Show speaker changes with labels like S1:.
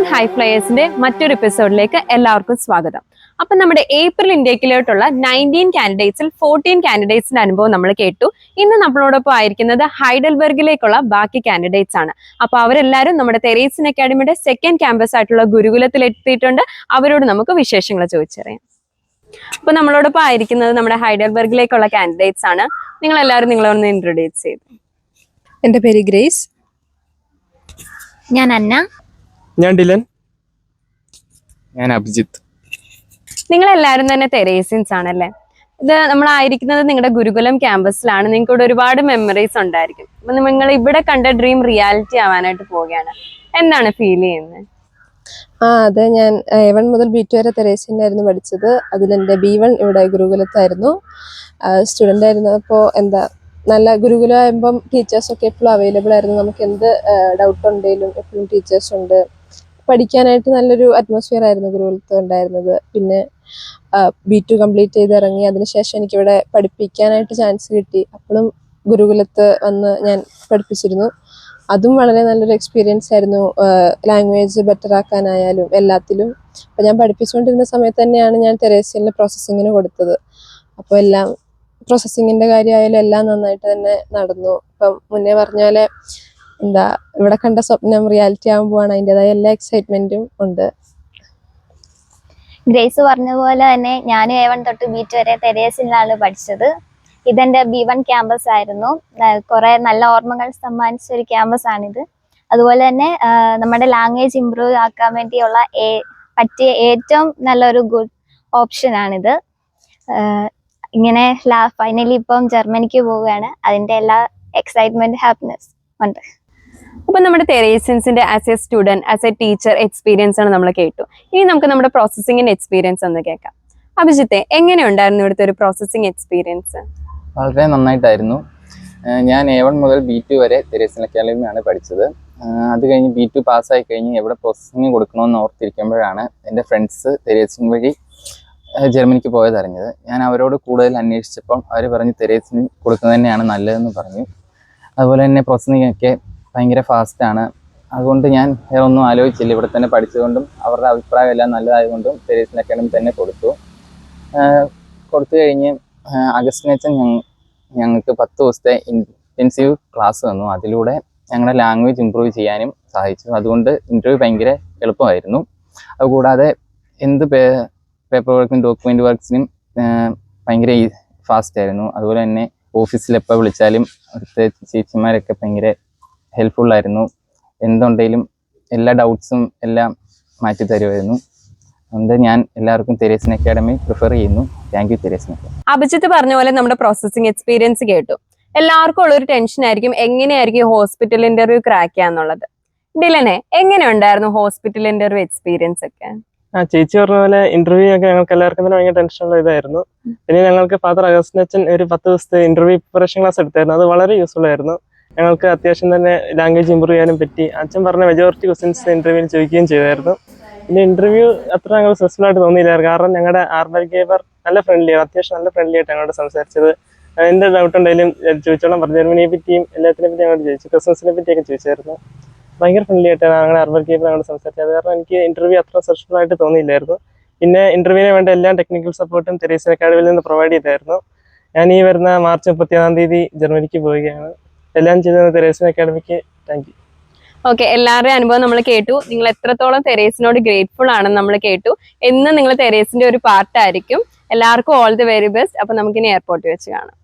S1: German high ഫ്ലയേഴ്സിന്റെ മറ്റൊരു എപ്പിസോഡിലേക്ക് എല്ലാവർക്കും സ്വാഗതം. അപ്പൊ നമ്മുടെ ഏപ്രിൽ ഇൻടേക്കിലോട്ടുള്ള 19 കാൻഡിഡേറ്റ്സിൽ 14 കാൻഡിഡേറ്റ്സിന്റെ അനുഭവം നമ്മൾ കേട്ടു. ഇന്ന് നമ്മളോടൊപ്പം ആയിരിക്കുന്നത് ഹൈഡൽബർഗിലേക്കുള്ള ബാക്കി കാൻഡിഡേറ്റ്സ് ആണ്. അപ്പൊ അവരെല്ലാവരും നമ്മുടെ തെരേസിൻ അക്കാഡമിയുടെ സെക്കൻഡ് ക്യാമ്പസ് ആയിട്ടുള്ള ഗുരുകുലത്തിൽ എത്തിയിട്ടുണ്ട്. അവരോട് നമുക്ക് വിശേഷങ്ങൾ ചോദിച്ചറിയാം. അപ്പൊ നമ്മളോടൊപ്പം ആയിരിക്കുന്നത് നമ്മുടെ ഹൈഡൽബർഗിലേക്കുള്ള കാൻഡിഡേറ്റ്സ് ആണ്. നിങ്ങൾ എല്ലാവരും നിങ്ങളൊന്ന് ഇൻട്രൊഡ്യൂസ് ചെയ്തു.
S2: എൻ്റെ പേര് ഗ്രേസ്.
S3: ഞാൻ അന്ന.
S4: ഞാൻ ഡിലൻ. ഞാൻ അഭിജിത്ത്.
S1: നിങ്ങളെല്ലാവരും തന്നെ തെരേസിൻസ് ആണല്ലേ? ഇത് നമ്മളായിരിക്കുന്നത് നിങ്ങളുടെ ഗുരുകുലം ക്യാമ്പസിലാണ്. നിങ്ങൾക്ക് ഇവിടെ ഒരുപാട് മെമ്മറീസ് ഉണ്ടായിരിക്കും. അപ്പൊ നിങ്ങൾ ഇവിടെ കണ്ട ഡ്രീം റിയാലിറ്റി ആവാനായിട്ട് പോവുകയാണ്. എന്താണ് ഫീൽ ചെയ്യുന്നത്?
S2: അതെ, ഞാൻ A1 മുതൽ B2 വരെ തെരേസിനായിരുന്നു പഠിച്ചത്. അതിലെൻ്റെ B1 ഇവിടെ ഗുരുകുലത്തായിരുന്നു. സ്റ്റുഡൻ്റ് ആയിരുന്നു. അപ്പോൾ നല്ല ഗുരുകുലമാകുമ്പം ടീച്ചേഴ്സൊക്കെ എപ്പോഴും അവൈലബിൾ ആയിരുന്നു. നമുക്ക് എന്ത് ഡൗട്ട് ഉണ്ടെങ്കിലും എപ്പോഴും ടീച്ചേഴ്സ് ഉണ്ട്. പഠിക്കാനായിട്ട് നല്ലൊരു അറ്റ്മോസ്ഫിയർ ആയിരുന്നു ഗുരുകുലത്ത് ഉണ്ടായിരുന്നത്. പിന്നെ B2 കംപ്ലീറ്റ് ചെയ്ത് ഇറങ്ങി. അതിനുശേഷം എനിക്കിവിടെ പഠിപ്പിക്കാനായിട്ട് ചാൻസ് കിട്ടി. അപ്പോഴും ഗുരുകുലത്ത് വന്ന് ഞാൻ പഠിപ്പിച്ചിരുന്നു. അതും വളരെ നല്ലൊരു എക്സ്പീരിയൻസ് ആയിരുന്നു. ലാംഗ്വേജ് ബെറ്റർ ആക്കാനായാലും എല്ലാത്തിലും. അപ്പം ഞാൻ പഠിപ്പിച്ചുകൊണ്ടിരുന്ന സമയത്ത് തന്നെയാണ് ഞാൻ തെരേസിനിൽ പ്രോസസ്സിങ്ങിന് കൊടുത്തത്. അപ്പോൾ എല്ലാം പ്രോസസ്സിങ്ങിൻ്റെ കാര്യമായാലും എല്ലാം നന്നായിട്ട് തന്നെ നടന്നു. ഇപ്പം മുന്നേ പറഞ്ഞ പോലെ ഇവിടെ കണ്ട സ്വപ്നം റിയാലിറ്റി ആകാൻ പോവാണ്. അതിൻ്റെതായ എല്ലാ എക്സൈറ്റ്മെന്റും ഉണ്ട്.
S3: ഗ്രേസ് പറഞ്ഞ പോലെ തന്നെ ഞാൻ A1 തൊട്ട് B2 വരെ തെരേസിലാണ് പഠിച്ചത്. ഇതെന്റെ B1 ക്യാമ്പസ് ആയിരുന്നു. കുറെ നല്ല ഓർമ്മകൾ സമ്മാനിച്ച ഒരു ക്യാമ്പസ് ആണിത്. അതുപോലെ തന്നെ നമ്മുടെ ലാംഗ്വേജ് ഇംപ്രൂവ് ആക്കാൻ വേണ്ടിയുള്ള പറ്റിയ ഏറ്റവും നല്ലൊരു ഗുഡ് ഓപ്ഷൻ ആണിത്. ഇങ്ങനെ ഫൈനലി ഇപ്പം ജർമ്മനിക്ക് പോവുകയാണ്. അതിന്റെ എല്ലാ എക്സൈറ്റ്മെന്റ് ഹാപ്പിനെസ് ഉണ്ട്.
S1: അപ്പൊ നമ്മുടെ തെരേസിൻസിന്റെ as a student, as a teacher experience ആണ് നമ്മൾ കേട്ടു. ഇനി നമുക്ക് നമ്മുടെ പ്രോസസ്സിംഗിന്റെ എക്സ്പീരിയൻസ് ഒന്ന് കേൾക്കാം. അഭിജിത്തെ, എങ്ങനെയുണ്ടായിരുന്നു ഇവിടുത്തെ ഒരു പ്രോസസ്സിംഗ് എക്സ്പീരിയൻസ്?
S4: വളരെ നന്നായിട്ടായിരുന്നു. ഞാൻ A1 മുതൽ B2 വരെ തെരേസിൻ അക്കാഡമിയാണ് പഠിച്ചത്. അത് കഴിഞ്ഞ് B2 പാസ്സായി കഴിഞ്ഞ് എവിടെ പ്രോസസ്സിങ് കൊടുക്കണമെന്ന് ഓർത്തിരിക്കുമ്പോഴാണ് എൻ്റെ ഫ്രണ്ട്സ് തെരേസിൻ വഴി ജർമ്മനിക്ക് പോയതറിഞ്ഞത്. ഞാൻ അവരോട് കൂടുതൽ അന്വേഷിച്ചപ്പോൾ അവർ പറഞ്ഞ് തെരേസിന് കൊടുക്കുന്നത് തന്നെയാണ് നല്ലതെന്ന് പറഞ്ഞു. അതുപോലെ തന്നെ പ്രോസസ്സിംഗ് ഒക്കെ ഭയങ്കര ഫാസ്റ്റാണ്. അതുകൊണ്ട് ഞാൻ വേറെ ഒന്നും ആലോചിച്ചില്ല. ഇവിടെ തന്നെ പഠിച്ചതുകൊണ്ടും അവരുടെ അഭിപ്രായം എല്ലാം നല്ലതായതുകൊണ്ടും തെരേസിൻ അക്കാഡമി തന്നെ കൊടുത്തു കഴിഞ്ഞ് അഗസ്റ്റിനച്ചൻ ഞങ്ങൾക്ക് 10 ദിവസത്തെ ഇൻറ്റൻസീവ് ക്ലാസ് തന്നു. അതിലൂടെ ഞങ്ങളുടെ ലാംഗ്വേജ് ഇമ്പ്രൂവ് ചെയ്യാനും സഹായിച്ചു. അതുകൊണ്ട് ഇൻ്റർവ്യൂ ഭയങ്കര എളുപ്പമായിരുന്നു. അതുകൂടാതെ എന്ത് പേപ്പർ വർക്കും ഡോക്യുമെൻ്റ് വർക്ക്സിനും ഭയങ്കര ഫാസ്റ്റ് ആയിരുന്നു. അതുപോലെ തന്നെ ഓഫീസിൽ എപ്പോൾ വിളിച്ചാലും അവിടുത്തെ ചേച്ചിമാരൊക്കെ ഭയങ്കര ഹെൽപ്ഫുള്ളായിരുന്നു. എന്തുണ്ടെങ്കിലും എല്ലാ ഡൗട്ട്സും എല്ലാം മാറ്റി തരുമായിരുന്നു. അതുകൊണ്ട് ഞാൻ എല്ലാവർക്കും തെരേസിൻ അക്കാഡമി പ്രിഫർ ചെയ്യുന്നു. Thank you Theresin academy.
S1: Abhijith പറഞ്ഞ പോലെ നമ്മുടെ പ്രോസസ്സിംഗ് എക്സ്പീരിയൻസ് കേട്ടു. എല്ലാവർക്കും ഉള്ളൊരു ടെൻഷൻ ആയിരിക്കും എങ്ങനെയായിരിക്കും ഹോസ്പിറ്റൽ ഇന്റർവ്യൂ ക്രാക്ക് ചെയ്യാന്നുള്ളത്. ഡിലനെ, എങ്ങനെയുണ്ടായിരുന്നു ഹോസ്പിറ്റൽ ഇന്റർവ്യൂ എക്സ്പീരിയൻസ് ഒക്കെ?
S4: ചേച്ചി പറഞ്ഞ പോലെ ഇന്റർവ്യൂ ഒക്കെ ഞങ്ങൾക്ക് എല്ലാവർക്കും തന്നെ ഭയങ്കര ടെൻഷനുള്ള ഇതായിരുന്നു. പിന്നെ ഞങ്ങൾക്ക് ഫാദർ അഗസ്റ്റിനച്ചൻ ഒരു 10 ദിവസത്തെ ഇന്റർവ്യൂ പ്രിപ്പറേഷൻ ക്ലാസ് എടുത്തായിരുന്നു. അത് വളരെ യൂസ്ഫുൾ ആയിരുന്നു. ഞങ്ങൾക്ക് അത്യാവശ്യം തന്നെ ലാംഗ്വേജ് ഇമ്പ്രൂവ് ചെയ്യാനും പറ്റി. അച്ഛൻ പറഞ്ഞ മെജോറിറ്റി ക്വസ്റ്റ്യൻസ് ഇന്റർവ്യൂവിൽ ചോദിക്കുകയും ചെയ്തായിരുന്നു. പിന്നെ ഇന്റർവ്യൂ അത്ര ഞങ്ങൾ സക്സസ്ഫുൾ ആയിട്ട് തോന്നിയില്ലായിരുന്നു. കാരണം ഞങ്ങളുടെ ആർബർഗേവർ നല്ല ഫ്രണ്ട്ലിയാണ്, അത്യാവശ്യം നല്ല ഫ്രണ്ട്ലി ആയിട്ട് ഞങ്ങളോട് സംസാരിച്ചത്. എന്ത് ഡൗട്ട് ഉണ്ടെങ്കിലും ചോദിച്ചോളാം പറഞ്ഞു. ജർമ്മനിയെ പറ്റിയും എല്ലാത്തിനെ പറ്റി ഞങ്ങളോട് ചോദിച്ചു. ക്രിസ്മസിനെ പറ്റിയൊക്കെ ചോദിച്ചായിരുന്നു. ഭയങ്കര ഫ്രണ്ട്ലി ആയിട്ടാണ് ഞങ്ങളുടെ ആർബർഗേവർ ഞങ്ങളോട് സംസാരിച്ചത്. അത് കാരണം എനിക്ക് ഇന്റർവ്യൂ അത്ര സക്സസ്ഫുൾ ആയിട്ട് തോന്നിയില്ലായിരുന്നു. പിന്നെ ഇന്റർവ്യൂവിന് വേണ്ട എല്ലാ ടെക്നിക്കൽ സപ്പോർട്ടും തെരേസിൻ അക്കാഡമിയിൽ നിന്ന് പ്രൊവൈഡ് ചെയ്തായിരുന്നു. ഞാൻ ഈ വരുന്ന മാർച്ച് 31-ാം തീയതി ജർമ്മനിക്ക് പോവുകയാണ്. എല്ലാം ചെയ്തത് തെരേസിൻ അക്കാഡമിക്ക് താങ്ക് യു.
S1: ഓക്കെ, എല്ലാവരുടെയും അനുഭവം നമ്മൾ കേട്ടു. നിങ്ങൾ എത്രത്തോളം തെരേസിനോട് ഗ്രേറ്റ്ഫുൾ ആണെന്ന് നമ്മൾ കേട്ടു. എന്ന് നിങ്ങൾ തെരേസിന്റെ ഒരു പാർട്ടായിരിക്കും. എല്ലാവർക്കും ഓൾ ദി വെരി ബെസ്റ്റ്. അപ്പൊ നമുക്കിനി എയർപോർട്ടിൽ വെച്ച് കാണാം.